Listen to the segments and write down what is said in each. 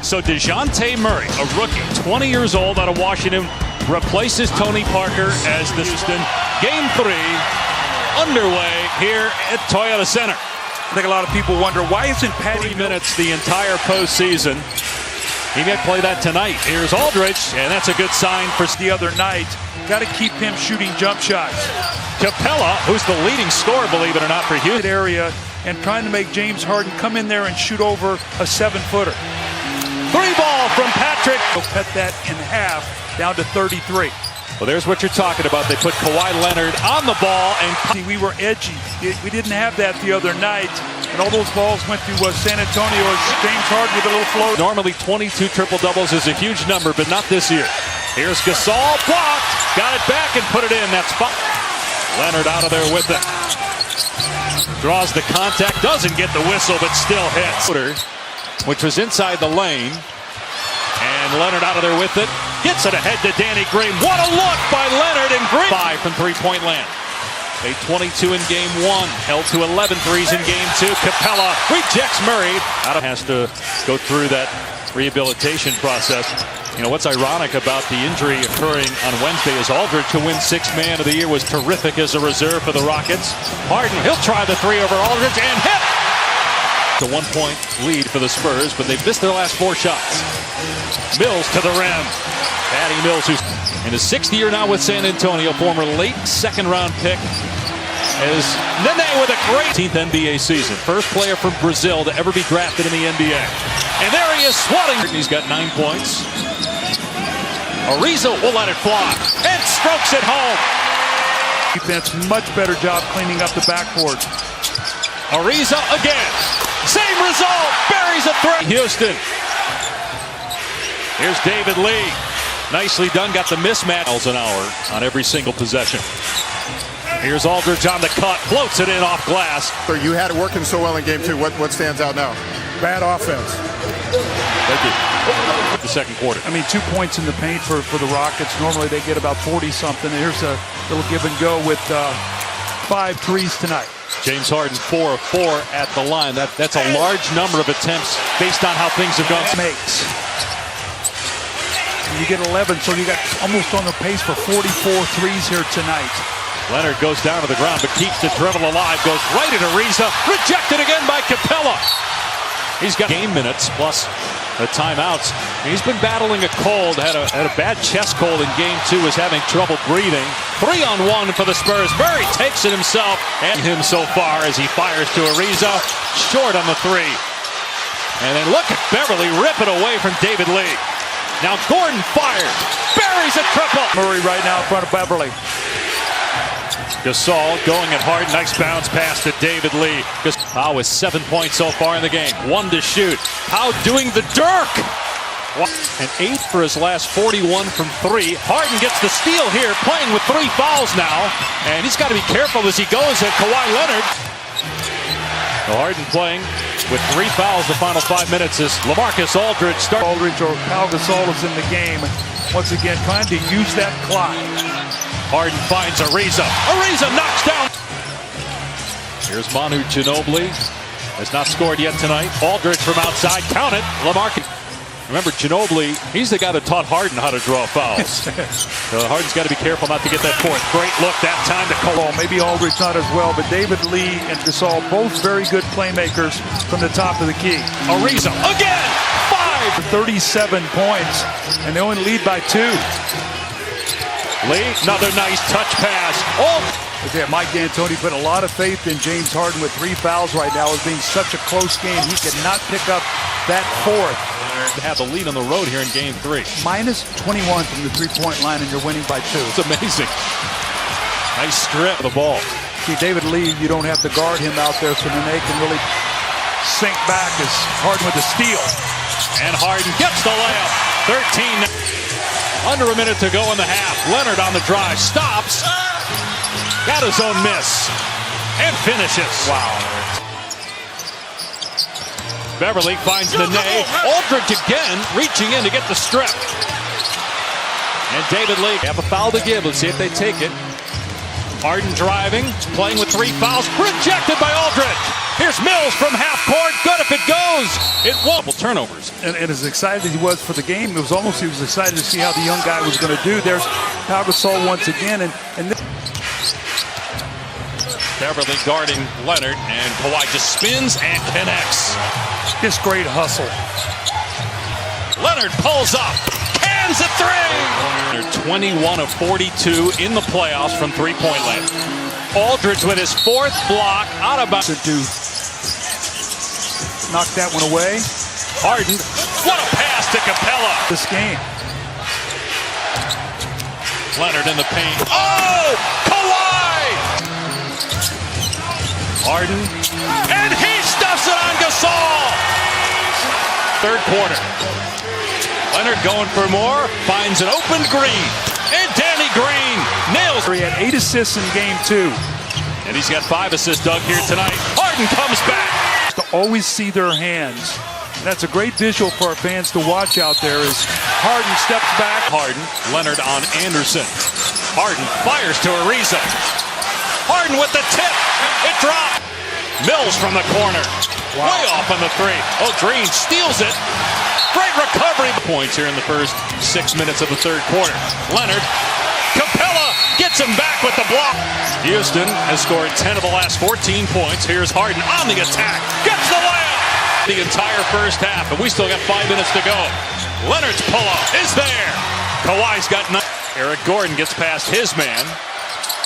So DeJounte Murray, a rookie, 20 years old out of Washington, replaces Tony Parker as the Houston. Game 3 underway here at Toyota Center. I think a lot of people wonder, why isn't Patty 3 minutes the entire postseason? He may play that tonight. Here's Aldridge, and that's a good sign for the other night. Got to keep him shooting jump shots. Capella, who's the leading scorer, believe it or not, for Houston. Area and trying to make James Harden come in there and shoot over a 7-footer. 3-ball from Patrick. We'll cut that in half down to 33. Well, there's what you're talking about. They put Kawhi Leonard on the ball, and we were edgy. We didn't have that the other night, and all those balls went to San Antonio. James Harden with a little float. Normally 22 triple-doubles is a huge number, but not this year. Here's Gasol, blocked, got it back and put it in. That's Leonard out of there with it. Draws the contact, doesn't get the whistle, but still hits. Which was inside the lane. And Leonard out of there with it. Gets it ahead to Danny Green. What a look by Leonard and Green. 5 from three-point land. Made 22 in game 1. Held to 11 threes in game 2. Capella rejects Murray. Has to go through that rehabilitation process. You know, what's ironic about the injury occurring on Wednesday is Aldridge, to win Sixth Man of the Year, was terrific as a reserve for the Rockets. Harden, he'll try the 3 over Aldridge and hit. It's a 1-point lead for the Spurs, but they've missed their last 4 shots. Mills to the rim. Patty Mills, who's in his 6th year now with San Antonio, former late second-round pick, is Nene with a great 18th NBA season. First player from Brazil to ever be drafted in the NBA. And there he is, swatting. He's got 9 points. Ariza will let it fly and strokes it home. Defense, much better job cleaning up the backboard. Ariza again. Same result. Buries a 3. Houston. Here's David Lee. Nicely done. Got the mismatch. Miles an hour on every single possession. Here's Aldridge on the cut. Floats it in off glass. You had it working so well in game 2. What stands out now? Bad offense. Thank you. The second quarter. I mean, 2 points in the paint for the Rockets. Normally they get about 40-something. Here's a little give and go with 5 threes tonight. James Harden 4 of 4 at the line. That's a large number of attempts based on how things have gone. Makes. You get 11, so you got almost on the pace for 44 threes here tonight. Leonard goes down to the ground but keeps the dribble alive. Goes right at Ariza. Rejected again by Capella. He's got game minutes plus the timeouts. He's been battling a cold. Had a bad chest cold in game 2. Is having trouble breathing. 3-on-1 for the Spurs. Murray takes it himself and him so far as he fires to Ariza. Short on the 3. And then look at Beverly rip it away from David Lee. Now Gordon fires. Buries a triple. Murray right now in front of Beverly. Gasol going at Harden. Nice bounce pass to David Lee. Powell with 7 points so far in the game. 1 to shoot. Powell doing the Dirk. And 8 for his last 41 from 3. Harden gets the steal here, playing with 3 fouls now. And he's got to be careful as he goes at Kawhi Leonard. Harden playing with 3 fouls the final 5 minutes as LaMarcus Aldridge starts. Aldridge or Pau Gasol is in the game. Once again, trying to use that clock. Harden finds Ariza. Ariza knocks down. Here's Manu Ginobili. Has not scored yet tonight. Aldridge from outside. Count it. LaMarcus. Remember, Ginobili, he's the guy that taught Harden how to draw fouls. So Harden's got to be careful not to get that 4th. Great look that time to Cole. Maybe Aldridge not as well, but David Lee and Gasol, both very good playmakers from the top of the key. Ariza again. 5. 37 points, and they only lead by 2. Lee, another nice touch pass. Okay, Mike D'Antoni put a lot of faith in James Harden with 3 fouls right now. It being such a close game, he could not pick up that 4th. To have the lead on the road here in game 3. Minus 21 from the 3-point line, and you're winning by 2. It's amazing. Nice strip of the ball. See, David Lee, you don't have to guard him out there, so then they can really sink back as Harden with the steal. And Harden gets the layup. 13. Under a minute to go in the half. Leonard on the drive. Stops. Got his own miss. And finishes. Wow. Beverly finds Nene. Aldridge again, reaching in to get the strip. And David Lee have a foul to give. Let's see if they take it. Harden driving, playing with 3 fouls. Rejected by Aldridge. Here's Mills from half court. Good if it goes. It won't. Turnovers. And as excited as he was for the game, it was almost he was excited to see how the young guy was going to do. There's Pau Gasol once again. Beverly guarding Leonard, and Kawhi just spins and connects. Just great hustle. Leonard pulls up, cans a three. 21 of 42 in the playoffs from three-point land. Aldridge with his fourth block out of bounds. To knock that one away. Harden, what a pass to Capella. This game. Leonard in the paint. Oh, Kawhi! Harden, and he stuffs it on Gasol. Third quarter. Leonard going for more, finds an open Green, and Danny Green nails. He had 8 assists in game 2. And he's got 5 assists, Doug, here tonight. Harden comes back. To always see their hands. That's a great visual for our fans to watch out there as Harden steps back. Harden, Leonard on Anderson. Harden fires to Ariza. Harden with the tip. It dropped. Mills from the corner. Wow. Way off on the three. Oh, Green steals it. Great recovery. Points here in the first 6 minutes of the third quarter. Leonard. Capella gets him back with the block. Houston has scored 10 of the last 14 points. Here's Harden on the attack. Gets the layup. The entire first half, and we still got 5 minutes to go. Leonard's pull-up is there. Kawhi's got nothing. Eric Gordon gets past his man,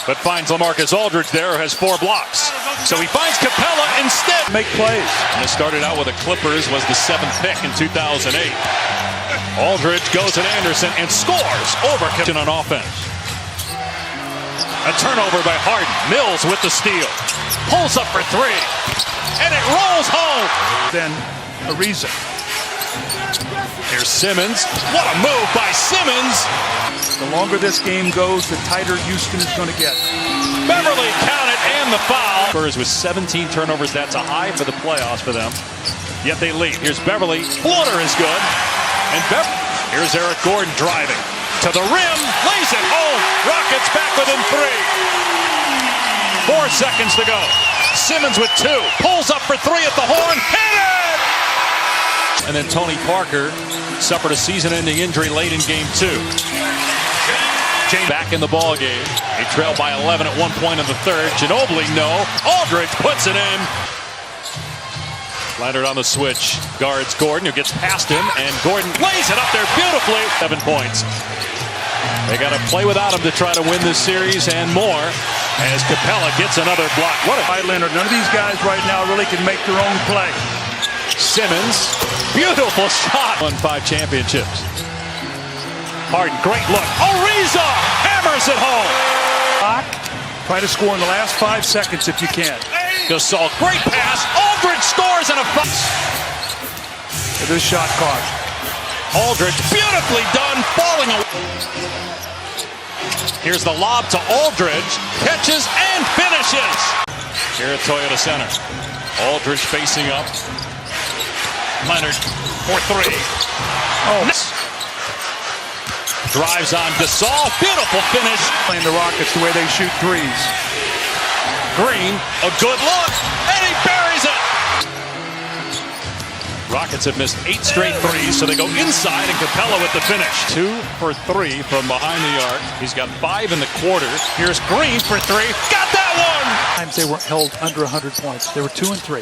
but finds LaMarcus Aldridge there, who has 4 blocks. So he finds Capella instead. Make plays. And it started out with the Clippers, was the 7th pick in 2008. Aldridge goes at Anderson and scores over on offense. A turnover by Harden. Mills with the steal. Pulls up for 3. And it rolls home. Then Ariza. Here's Simmons. What a move by Simmons. The longer this game goes, the tighter Houston is going to get. Beverly counted and the foul. Spurs with 17 turnovers. That's a high for the playoffs for them. Yet they lead. Here's Beverly. Floater is good. And here's Eric Gordon driving. To the rim. Lays it home. Rockets back within 3. 4 seconds to go. Simmons with 2. Pulls up for 3 at the horn. Hit it! And then Tony Parker suffered a season-ending injury late in game 2. James back in the ball game. He trailed by 11 at one point in the third. Ginobili, no. Aldridge puts it in. Leonard on the switch. Guards Gordon, who gets past him. And Gordon lays it up there beautifully. 7 points. They got to play without him to try to win this series and more. As Capella gets another block. What a fight, Leonard. None of these guys right now really can make their own play. Simmons, beautiful shot. Won 5 championships. Harden, great look. Ariza hammers it home. Try to score in the last 5 seconds if you can. Gasol, great pass. Aldridge scores and a this shot caught. Aldridge, beautifully done, falling away. Here's the lob to Aldridge, catches and finishes. Here at Toyota Center. Aldridge facing up. Leonard for 3. Oh. Drives on Gasol, beautiful finish. Playing the Rockets the way they shoot threes. Green, a good look, and he buries it. Rockets have missed 8 straight threes, so they go inside, and Capella with the finish. 2 for 3 from behind the arc. He's got 5 in the quarter. Here's Green for 3. Got that one! Times they were held under 100 points. They were 2 and 3.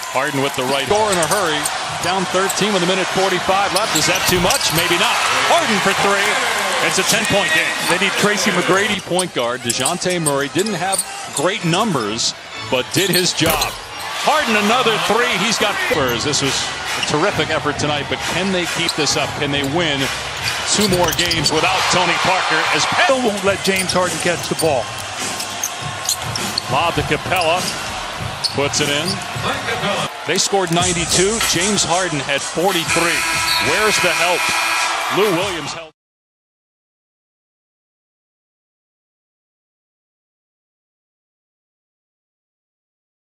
Harden with the right. Score in a hurry. Down 13 with a minute 45 left. Is that too much? Maybe not. Harden for 3. It's a 10-point game. They need Tracy McGrady. Point guard DeJounte Murray didn't have great numbers, but did his job. Harden another 3. He's got Spurs. This was a terrific effort tonight, but can they keep this up? Can they win 2 more games without Tony Parker? As Still won't let James Harden catch the ball. Lob to Capella. Puts it in. They scored 92. James Harden had 43. Where's the help? Lou Williams helped.